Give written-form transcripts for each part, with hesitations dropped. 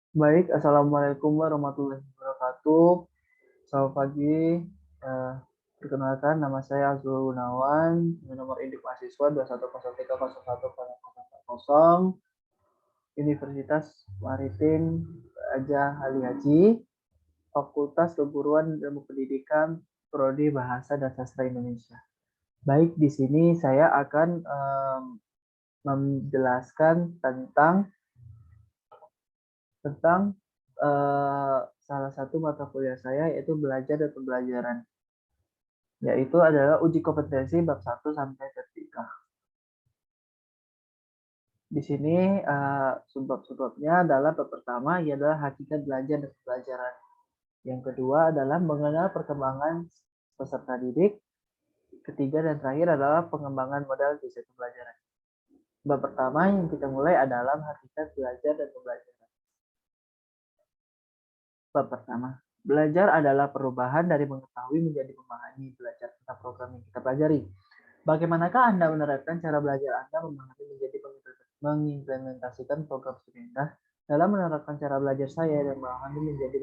Baik, Assalamualaikum warahmatullahi wabarakatuh. Selamat pagi. Eh, Perkenalkan, nama saya Azrul Gunawan, dengan nomor induk mahasiswa 210301040, Universitas Maritim Raja Ali Haji, Fakultas Keguruan dan Ilmu Pendidikan, Prodi Bahasa dan Sastra Indonesia. Baik, di sini saya akan menjelaskan tentang salah satu mata kuliah saya, yaitu belajar dan pembelajaran, yaitu adalah uji kompetensi bab 1 sampai 3. Di sini subbab-subbabnya adalah bab pertama adalah hakikat belajar dan pembelajaran. Yang kedua adalah mengenal perkembangan peserta didik. Ketiga dan terakhir adalah pengembangan modal desain pembelajaran. Bab pertama yang kita mulai adalah hakikat belajar dan pembelajaran. Bab pertama, belajar adalah perubahan dari mengetahui menjadi memahami. Belajar tentang program yang kita pelajari. Bagaimanakah Anda menerapkan cara belajar Anda memahami menjadi mengimplementasikan program studi Anda? Dalam menerapkan cara belajar saya dan memahami menjadi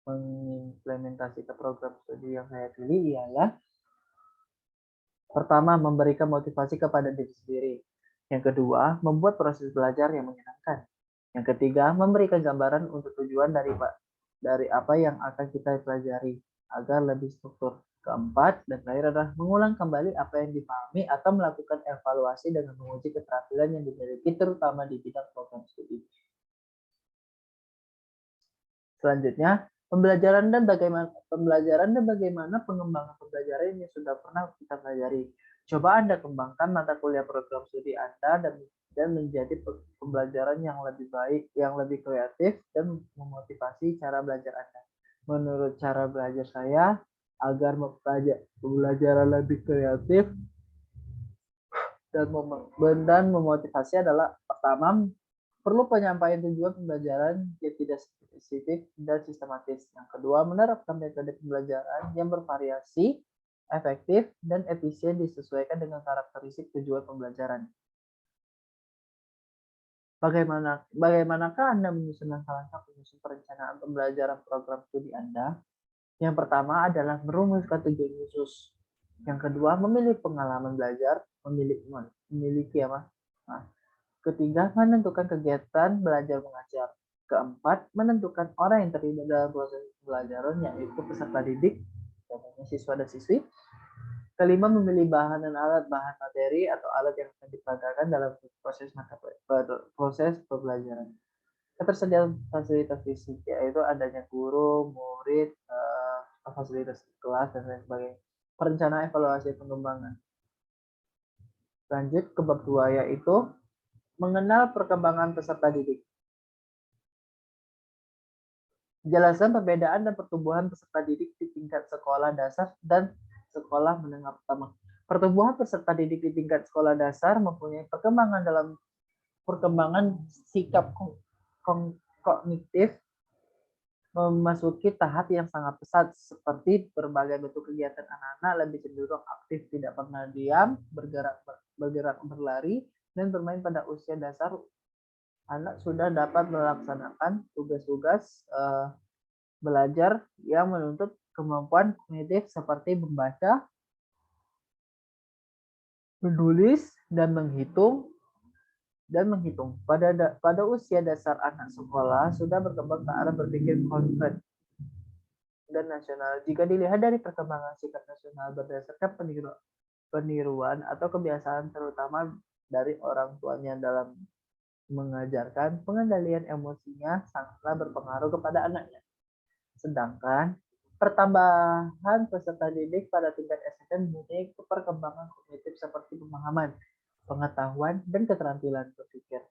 mengimplementasikan program studi yang saya pilih ialah: pertama, memberikan motivasi kepada diri sendiri. Yang kedua, membuat proses belajar yang menyenangkan. Yang ketiga, memberikan gambaran untuk tujuan dari apa yang akan kita pelajari agar lebih struktur. Keempat, dan terakhir adalah mengulang kembali apa yang dipahami atau melakukan evaluasi dengan menguji keterampilan yang dimiliki terutama di bidang program studi. Selanjutnya, pembelajaran dan bagaimana pengembangan pembelajaran yang sudah pernah kita pelajari. Coba Anda kembangkan mata kuliah program studi Anda dan menjadi pembelajaran yang lebih baik, yang lebih kreatif, dan memotivasi cara belajar Anda. Menurut cara belajar saya, agar pembelajaran lebih kreatif dan memotivasi adalah: pertama, perlu penyampaian tujuan pembelajaran yang tidak spesifik dan sistematis. Yang kedua, menerapkan metode pembelajaran yang bervariasi, efektif, dan efisien disesuaikan dengan karakteristik tujuan pembelajaran. Bagaimanakah Anda menyusun langkah-langkah penyusun perencanaan pembelajaran program studi Anda? Yang pertama adalah merumuskan tujuan khusus. Yang kedua, memilih pengalaman belajar, memiliki apa? Nah, ketiga, menentukan kegiatan belajar mengajar. Keempat, menentukan orang yang terlibat dalam proses pembelajaran, yaitu peserta didik, contohnya siswa dan siswi. Kelima, memilih bahan dan alat, bahan materi atau alat yang akan dipelajari dalam proses pembelajaran. Ketersediaan fasilitas fisik, yaitu adanya guru, murid, fasilitas kelas, dan lain sebagainya. Perencanaan evaluasi pengembangan. Lanjut ke bab 2, yaitu mengenal perkembangan peserta didik. Jelaskan perbedaan dan pertumbuhan peserta didik di tingkat sekolah dasar dan sekolah menengah pertama. Pertumbuhan peserta didik di tingkat sekolah dasar mempunyai perkembangan sikap kognitif, memasuki tahap yang sangat pesat, seperti berbagai bentuk kegiatan anak-anak lebih cenderung aktif, tidak pernah diam, bergerak berlari, dan bermain. Pada usia dasar, anak sudah dapat melaksanakan tugas-tugas belajar yang menuntut kemampuan kognitif seperti membaca, menulis, dan menghitung. Pada usia dasar, anak sekolah sudah berkembang ke arah berpikir konkret dan nasional. Jika dilihat dari perkembangan sikap nasional berdasarkan peniruan atau kebiasaan, terutama dari orang tuanya dalam mengajarkan, pengendalian emosinya sangatlah berpengaruh kepada anaknya. Sedangkan pertambahan peserta didik pada tingkat SMP mempunyai perkembangan kognitif seperti pemahaman, pengetahuan, dan keterampilan berpikir.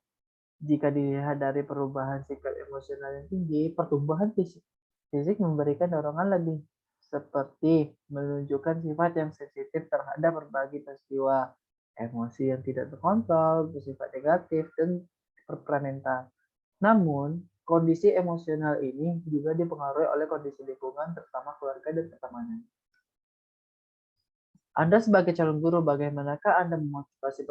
Jika dilihat dari perubahan sikap emosional yang tinggi, pertumbuhan fisik memberikan dorongan lebih, seperti menunjukkan sifat yang sensitif terhadap berbagai peristiwa, emosi yang tidak terkontrol, bersifat negatif, dan temperamental. Namun, kondisi emosional ini juga dipengaruhi oleh kondisi lingkungan, terutama keluarga dan pertemanan. Anda sebagai calon guru, bagaimanakah Anda memotivasi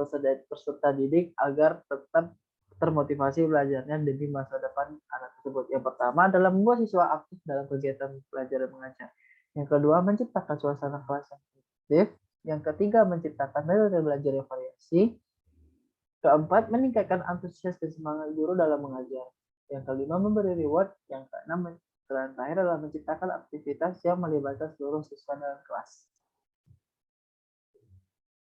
peserta didik agar tetap termotivasi belajarnya demi masa depan anak tersebut. Yang pertama adalah membuat siswa aktif dalam kegiatan belajar dan mengajar. Yang kedua, menciptakan suasana kelas yang positif. Yang ketiga, menciptakan metode belajar yang variasi. Keempat, meningkatkan antusias dan semangat guru dalam mengajar. Yang kelima, memberi reward. Yang keenam, dan terakhir adalah menciptakan aktivitas yang melibatkan seluruh siswa dalam kelas.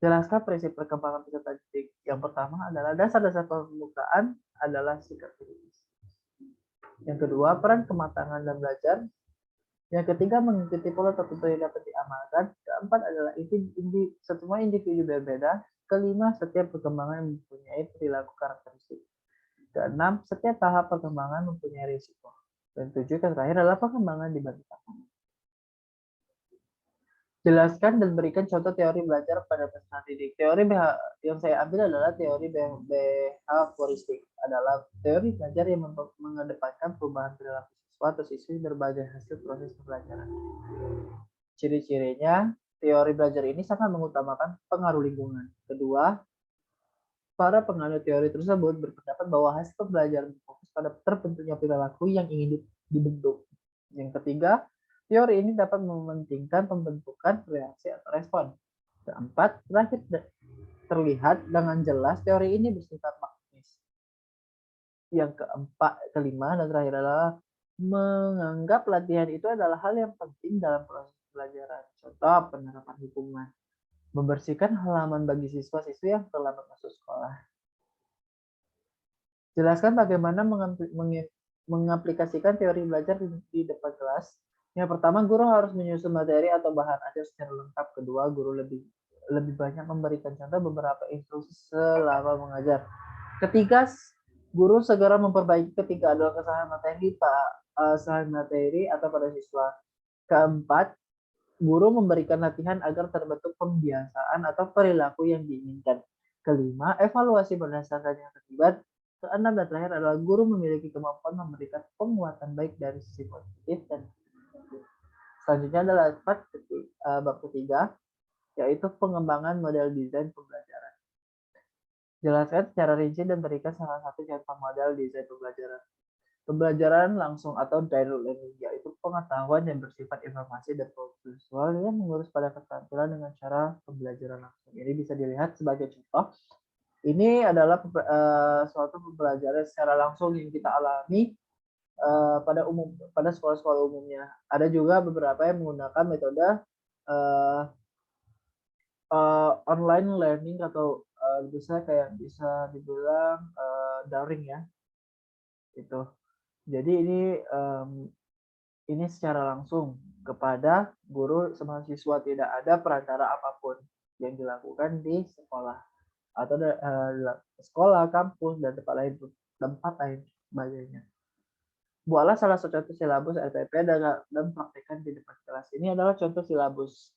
Jelaskan prinsip perkembangan peserta didik. Yang pertama adalah dasar-dasar pembukaan adalah sikap kritis. Yang kedua, peran kematangan dan belajar. Yang ketiga, mengikuti pola tertentu yang dapat diamalkan. Keempat adalah semua individu berbeda. Kelima, setiap perkembangan mempunyai perilaku karakteristik. Keenam, setiap tahap perkembangan mempunyai risiko. Dan tujuh, yang terakhir adalah perkembangan dibagi tahap. Jelaskan dan berikan contoh teori belajar pada peserta didik. Teori yang saya ambil adalah teori behavioristik. Adalah teori belajar yang mengedepankan perubahan perilaku siswa atau siswi berbagai hasil proses pembelajaran. Ciri-cirinya, teori belajar ini sangat mengutamakan pengaruh lingkungan. Kedua, para penganut teori tersebut berpendapat bahwa hasil pembelajaran fokus pada terbentuknya perilaku yang ingin dibentuk. Yang ketiga, teori ini dapat mementingkan pembentukan reaksi atau respon. Keempat, terakhir terlihat dengan jelas teori ini bersifat magnis. Yang kelima dan terakhir adalah menganggap latihan itu adalah hal yang penting dalam proses pembelajaran. Contoh, penerapan hukuman. Membersihkan halaman bagi siswa-siswi yang terlambat masuk sekolah. Jelaskan bagaimana mengaplikasikan teori belajar di depan kelas. Yang pertama, guru harus menyusun materi atau bahan ajar secara lengkap. Kedua, guru lebih banyak memberikan contoh beberapa instruksi selama mengajar. Ketiga, guru segera memperbaiki ketika ada kesalahan materi atau pada siswa. Keempat, guru memberikan latihan agar terbentuk pembiasaan atau perilaku yang diinginkan. Kelima, evaluasi berdasarkan yang terlibat. Keenam dan terakhir adalah guru memiliki kemampuan memberikan penguatan baik dari sisi positif dan negatif. Selanjutnya adalah bab ketiga, yaitu pengembangan model desain pembelajaran. Jelaskan secara rinci dan berikan salah satu contoh model desain pembelajaran. Pembelajaran langsung atau direct learning, yaitu pengetahuan yang bersifat informasi dan visual yang mengurus pada keterampilan dengan cara pembelajaran langsung. Ini bisa dilihat sebagai contoh. Ini adalah suatu pembelajaran secara langsung yang kita alami pada sekolah-sekolah umumnya. Ada juga beberapa yang menggunakan metode online learning atau bisa dibilang daring ya. Itu. Jadi ini secara langsung kepada guru sama siswa, tidak ada perantara apapun yang dilakukan di sekolah atau sekolah, kampus dan tempat lain sebagainya. Buatlah salah satu contoh silabus RTP dan praktekkan di depan kelas. Ini adalah contoh silabus.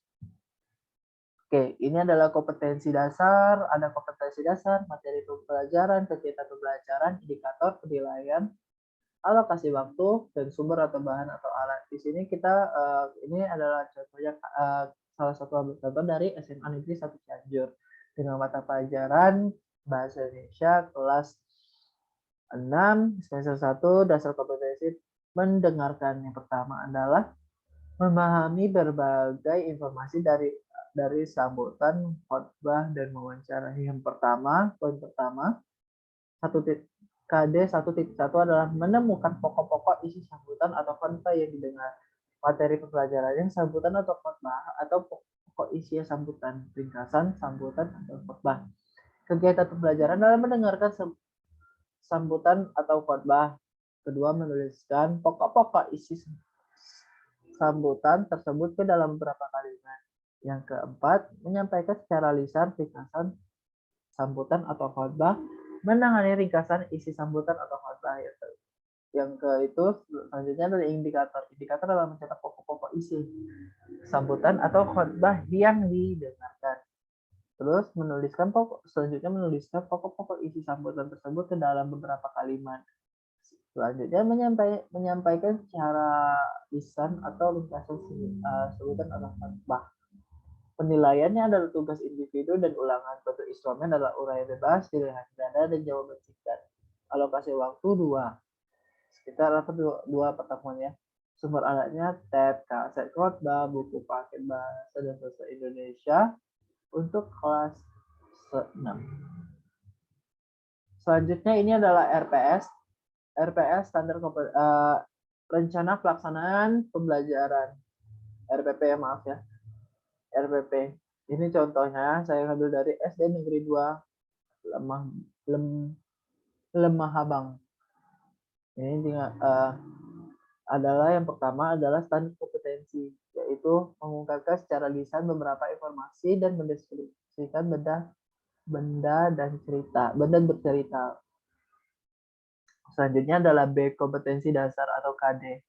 Oke, ini adalah kompetensi dasar, ada kompetensi dasar, materi pembelajaran, kegiatan pembelajaran, indikator, penilaian, alokasi waktu, dan sumber atau bahan atau alat. Di sini ini adalah contohnya salah satu contoh dari SMA Negeri 1 Cianjur dengan mata pelajaran Bahasa Indonesia kelas 6 semester 1 dasar kompetensi mendengarkan. Yang pertama adalah memahami berbagai informasi dari sambutan, khotbah, dan wawancara. Yang pertama, poin pertama, KD 1.1 adalah menemukan pokok-pokok isi sambutan atau khotbah yang didengar. Materi pembelajarannya sambutan atau khotbah atau pokok isi sambutan, ringkasan, sambutan, atau khotbah. Kegiatan pembelajaran adalah mendengarkan sambutan atau khotbah. Kedua, menuliskan pokok-pokok isi sambutan tersebut ke dalam beberapa kalimat. Yang keempat, menyampaikan secara lisan ringkasan sambutan atau khotbah, menangani ringkasan isi sambutan atau khotbah. Yang itu selanjutnya adalah indikator. Indikator adalah mencatat pokok-pokok isi sambutan atau khotbah yang didengarkan. Terus selanjutnya menuliskan pokok-pokok isi sambutan tersebut ke dalam beberapa kalimat. Selanjutnya menyampaikan secara lisan atau ringkasan sambutan atau khotbah. Penilaiannya adalah tugas individu dan ulangan. Bentuk instrumen adalah uraian bebas, pilihan ganda, dan jawaban singkat. alokasi waktu 2. Sekitar apa dua pertemuan ya. Sumber alatnya tab, kaset khotbah, buku paket bahasa dan sastra Indonesia untuk kelas 6. Selanjutnya ini adalah RPS. RPS standar rencana pelaksanaan pembelajaran. RPP ya, maaf ya. RPP. Ini contohnya saya ambil dari SD Negeri 2 Lemah Habang. Ini juga adalah yang pertama adalah standar kompetensi, yaitu mengungkapkan secara lisan beberapa informasi dan mendeskripsikan benda dan bercerita. Selanjutnya adalah B, kompetensi dasar atau KD.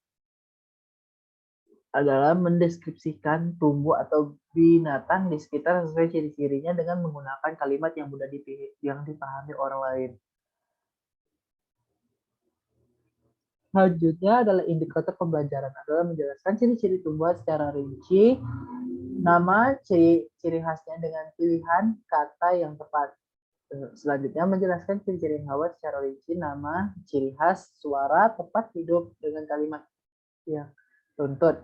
Adalah mendeskripsikan tumbuh atau binatang di sekitar sesuai ciri-cirinya dengan menggunakan kalimat yang mudah dipahami orang lain. Selanjutnya adalah indikator pembelajaran, adalah menjelaskan ciri-ciri tumbuhan secara rinci, nama, ciri khasnya dengan pilihan kata yang tepat. Selanjutnya menjelaskan ciri-ciri hewan secara rinci, nama, ciri khas, suara, tempat hidup dengan kalimat yang tuntut.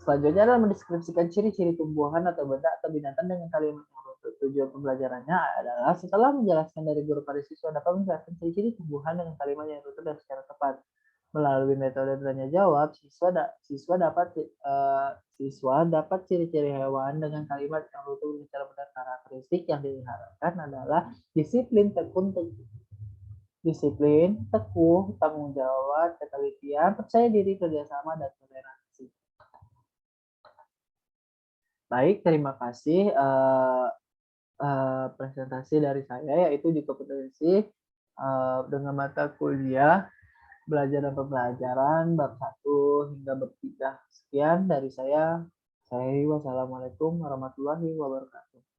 Selanjutnya adalah mendeskripsikan ciri-ciri tumbuhan atau benda atau binatang dengan kalimat yang runtut. Tujuan pembelajarannya adalah setelah menjelaskan dari guru pada siswa dapat menjelaskan ciri-ciri tumbuhan dengan kalimat yang runtut dan secara tepat. Melalui metode tanya jawab, siswa dapat ciri-ciri hewan dengan kalimat yang runtut secara benar. Karakteristik yang diharapkan adalah disiplin, teguh, tanggung jawab, ketelitian, percaya diri, kerjasama, dan toleransi. Baik, terima kasih presentasi dari saya, yaitu di kompetensi dengan mata kuliah belajar dan pembelajaran bab 1 hingga bab 3. Sekian dari saya. Wassalamualaikum warahmatullahi wabarakatuh.